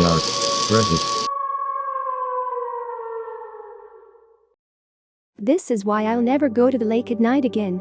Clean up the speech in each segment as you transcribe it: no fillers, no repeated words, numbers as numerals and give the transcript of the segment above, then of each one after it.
AskReddit. This is why I'll never go to the lake at night again.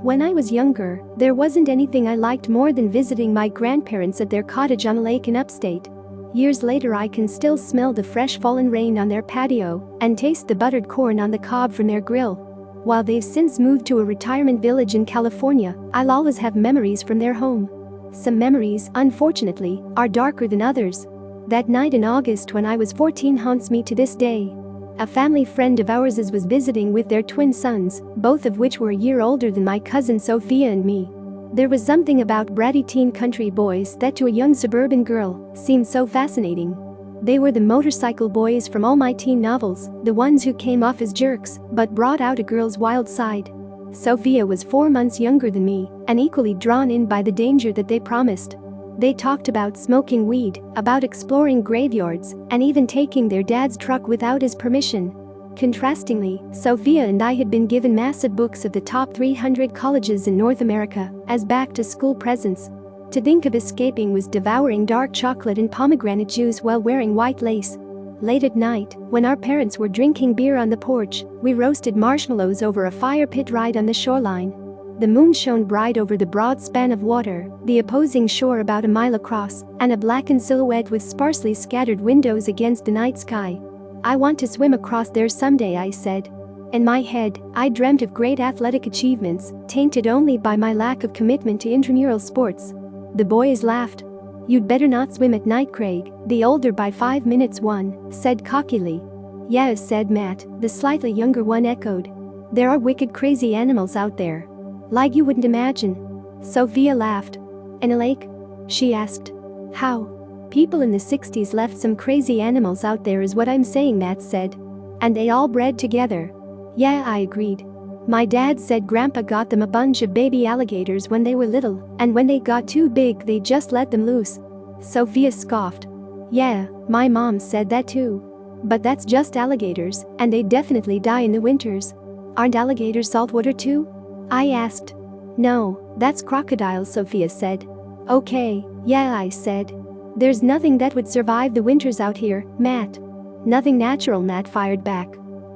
When I was younger, there wasn't anything I liked more than visiting my grandparents at their cottage on a lake in upstate. Years later, I can still smell the fresh fallen rain on their patio and taste the buttered corn on the cob from their grill. While they've since moved to a retirement village in California, I'll always have memories from their home. Some memories, unfortunately, are darker than others. That night in August when I was 14 haunts me to this day. A family friend of ours was visiting with their twin sons, both of which were a year older than my cousin Sophia and me. There was something about bratty teen country boys that to a young suburban girl seemed so fascinating. They were the motorcycle boys from all my teen novels, the ones who came off as jerks but brought out a girl's wild side. Sophia was 4 months younger than me and equally drawn in by the danger that they promised. They talked about smoking weed, about exploring graveyards, and even taking their dad's truck without his permission. Contrastingly, Sophia and I had been given massive books of the top 300 colleges in North America as back-to-school presents. To think of escaping was devouring dark chocolate and pomegranate juice while wearing white lace. Late at night, when our parents were drinking beer on the porch, we roasted marshmallows over a fire pit right on the shoreline. The moon shone bright over the broad span of water, the opposing shore about a mile across, and a blackened silhouette with sparsely scattered windows against the night sky. "I want to swim across there someday," I said. In my head, I dreamt of great athletic achievements, tainted only by my lack of commitment to intramural sports. The boys laughed. "You'd better not swim at night, Craig," the older by 5 minutes one said cockily. "Yeah," said Matt, the slightly younger one echoed. "There are wicked crazy animals out there. Like you wouldn't imagine." Sophia laughed. "In a lake?" she asked. "How? People in the 60s left some crazy animals out there is what I'm saying," Matt said. "And they all bred together." "Yeah," I agreed. "My dad said Grandpa got them a bunch of baby alligators when they were little, and when they got too big they just let them loose." Sophia scoffed. "Yeah, my mom said that too. But that's just alligators, and they definitely die in the winters." "Aren't alligators saltwater too?" I asked. "No, that's crocodiles," Sophia said. "Okay, yeah," I said. "There's nothing that would survive the winters out here, Matt." "Nothing natural," Matt fired back.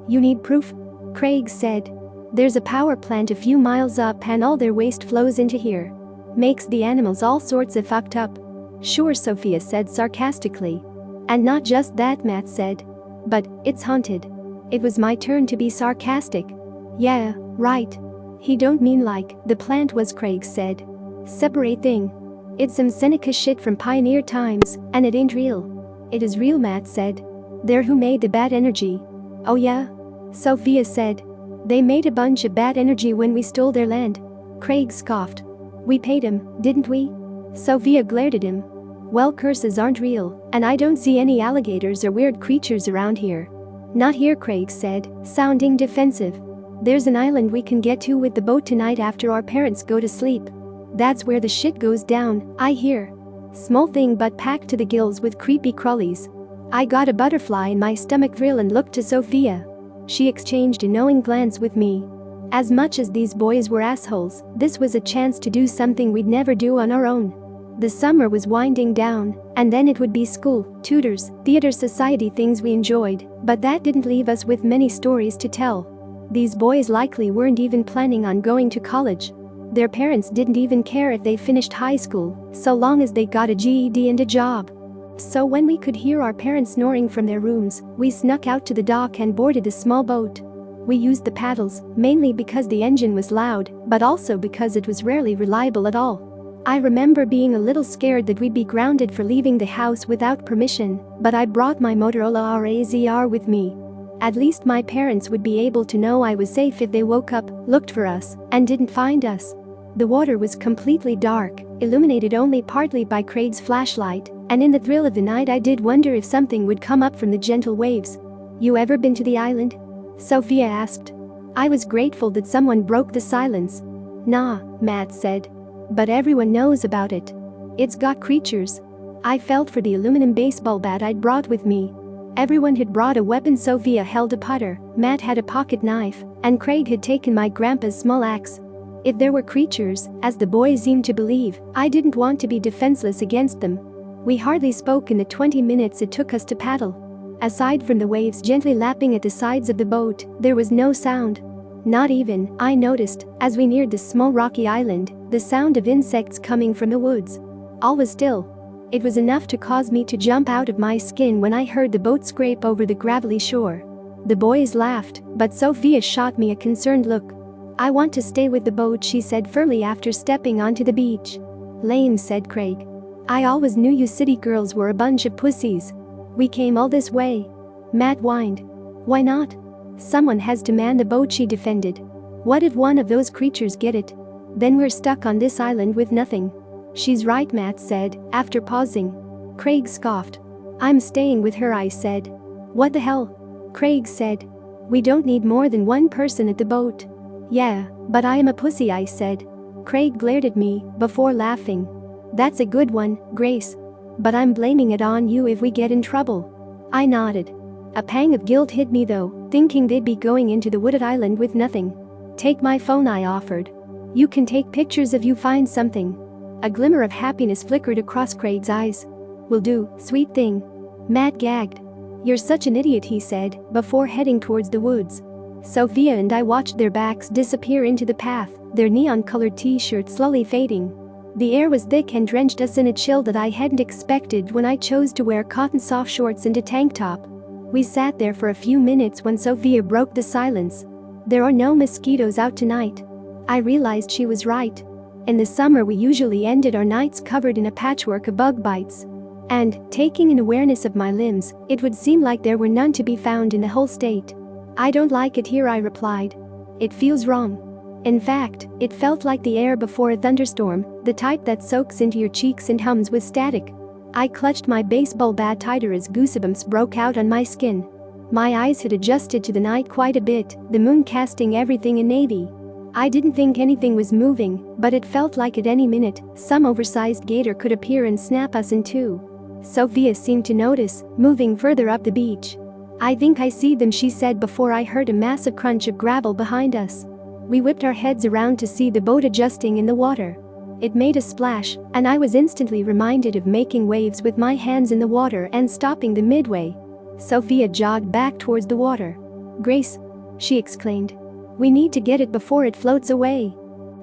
"You need proof?" Craig said. "There's a power plant a few miles up and all their waste flows into here. Makes the animals all sorts of fucked up." "Sure," Sophia said sarcastically. "And not just that," Matt said. "But it's haunted." It was my turn to be sarcastic. "Yeah, right. He don't mean like the plant was," Craig said. "Separate thing. It's some Seneca shit from pioneer times, and it ain't real." "It is real," Matt said. "They're who made the bad energy." "Oh yeah?" Sophia said. "They made a bunch of bad energy when we stole their land." Craig scoffed. "We paid him, didn't we?" Sophia glared at him. "Well, curses aren't real, and I don't see any alligators or weird creatures around here." "Not here," Craig said, sounding defensive. "There's an island we can get to with the boat tonight after our parents go to sleep. That's where the shit goes down, I hear. Small thing but packed to the gills with creepy crawlies." I got a butterfly in my stomach thrill and looked to Sophia. She exchanged a knowing glance with me. As much as these boys were assholes, this was a chance to do something we'd never do on our own. The summer was winding down, and then it would be school, tutors, theater society, things we enjoyed, but that didn't leave us with many stories to tell. These boys likely weren't even planning on going to college. Their parents didn't even care if they finished high school, so long as they got a GED and a job. So when we could hear our parents snoring from their rooms, we snuck out to the dock and boarded a small boat. We used the paddles, mainly because the engine was loud, but also because it was rarely reliable at all. I remember being a little scared that we'd be grounded for leaving the house without permission, but I brought my Motorola RAZR with me. At least my parents would be able to know I was safe if they woke up, looked for us, and didn't find us. The water was completely dark, illuminated only partly by Craig's flashlight, and in the thrill of the night I did wonder if something would come up from the gentle waves. "You ever been to the island?" Sophia asked. I was grateful that someone broke the silence. "Nah," Matt said. "But everyone knows about it. It's got creatures." I felt for the aluminum baseball bat I'd brought with me. Everyone had brought a weapon. Sophia held a putter, Matt had a pocket knife, and Craig had taken my grandpa's small axe. If there were creatures, as the boys seemed to believe, I didn't want to be defenseless against them. We hardly spoke in the 20 minutes it took us to paddle. Aside from the waves gently lapping at the sides of the boat, there was no sound. Not even, I noticed, as we neared the small rocky island, the sound of insects coming from the woods. All was still. It was enough to cause me to jump out of my skin when I heard the boat scrape over the gravelly shore. The boys laughed, but Sophia shot me a concerned look. "I want to stay with the boat," she said firmly after stepping onto the beach. "Lame," said Craig. "I always knew you city girls were a bunch of pussies. We came all this way." Matt whined. "Why not? Someone has to man the boat," she defended. "What if one of those creatures get it? Then we're stuck on this island with nothing." "She's right," Matt said, after pausing. Craig scoffed. "I'm staying with her," I said. "What the hell?" Craig said. "We don't need more than one person at the boat." "Yeah, but I am a pussy," I said. Craig glared at me before laughing. "That's a good one, Grace. But I'm blaming it on you if we get in trouble." I nodded. A pang of guilt hit me though, thinking they'd be going into the wooded island with nothing. "Take my phone," I offered. "You can take pictures if you find something." A glimmer of happiness flickered across Craig's eyes. "Will do, sweet thing." Matt gagged. "You're such an idiot," he said, before heading towards the woods. Sophia and I watched their backs disappear into the path, their neon-colored t-shirts slowly fading. The air was thick and drenched us in a chill that I hadn't expected when I chose to wear cotton soft shorts and a tank top. We sat there for a few minutes when Sophia broke the silence. "There are no mosquitoes out tonight." I realized she was right. In the summer we usually ended our nights covered in a patchwork of bug bites. And, taking an awareness of my limbs, it would seem like there were none to be found in the whole state. "I don't like it here," I replied. "It feels wrong." In fact, it felt like the air before a thunderstorm, the type that soaks into your cheeks and hums with static. I clutched my baseball bat tighter as goosebumps broke out on my skin. My eyes had adjusted to the night quite a bit, the moon casting everything in navy. I didn't think anything was moving, but it felt like at any minute, some oversized gator could appear and snap us in two. Sophia seemed to notice, moving further up the beach. "I think I see them," she said before I heard a massive crunch of gravel behind us. We whipped our heads around to see the boat adjusting in the water. It made a splash, and I was instantly reminded of making waves with my hands in the water and stopping them midway. Sophia jogged back towards the water. "Grace," she exclaimed. "We need to get it before it floats away."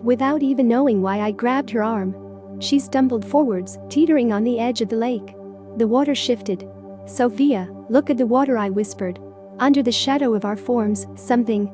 Without even knowing why, I grabbed her arm. She stumbled forwards, teetering on the edge of the lake. The water shifted. "Sophia, look at the water," I whispered. Under the shadow of our forms, something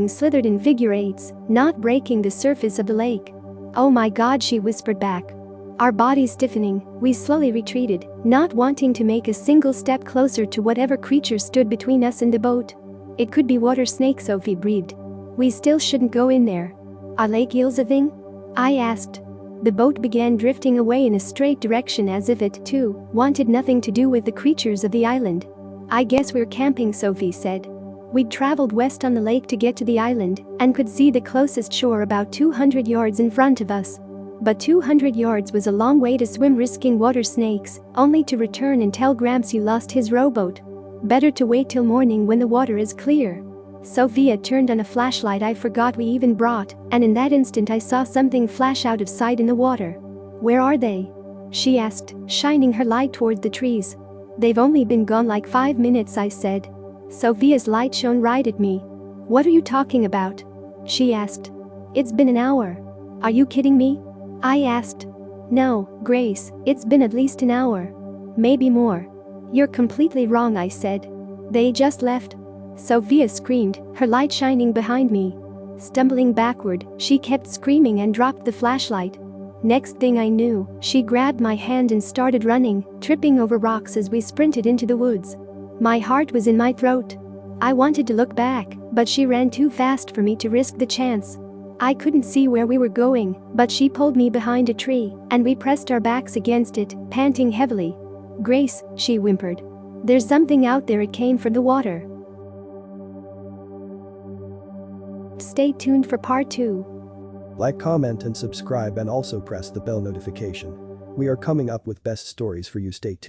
slithered in figure eights, not breaking the surface of the lake. "Oh my God," she whispered back. Our bodies stiffening, we slowly retreated, not wanting to make a single step closer to whatever creature stood between us and the boat. "It could be water snake," Sophie breathed. "We still shouldn't go in there." "Are lake eels a thing?" I asked. The boat began drifting away in a straight direction as if it, too, wanted nothing to do with the creatures of the island. "I guess we're camping," Sophie said. We'd traveled west on the lake to get to the island and could see the closest shore about 200 yards in front of us. But 200 yards was a long way to swim risking water snakes, only to return and tell Gramps he lost his rowboat. Better to wait till morning when the water is clear. Sophia turned on a flashlight I forgot we even brought, and in that instant I saw something flash out of sight in the water. "Where are they?" she asked, shining her light towards the trees. "They've only been gone like 5 minutes," I said. Sophia's light shone right at me. "What are you talking about?" she asked. "It's been an hour." "Are you kidding me?" I asked. "No, Grace, it's been at least an hour. Maybe more." "You're completely wrong," I said. "They just left." Sophia screamed, her light shining behind me. Stumbling backward, she kept screaming and dropped the flashlight. Next thing I knew, she grabbed my hand and started running, tripping over rocks as we sprinted into the woods. My heart was in my throat. I wanted to look back, but she ran too fast for me to risk the chance. I couldn't see where we were going, but she pulled me behind a tree, and we pressed our backs against it, panting heavily. "Grace," she whimpered. "There's something out there. It came from the water." Stay tuned for part 2. Like, comment and subscribe, and also press the bell notification. We are coming up with best stories for you. Stay tuned.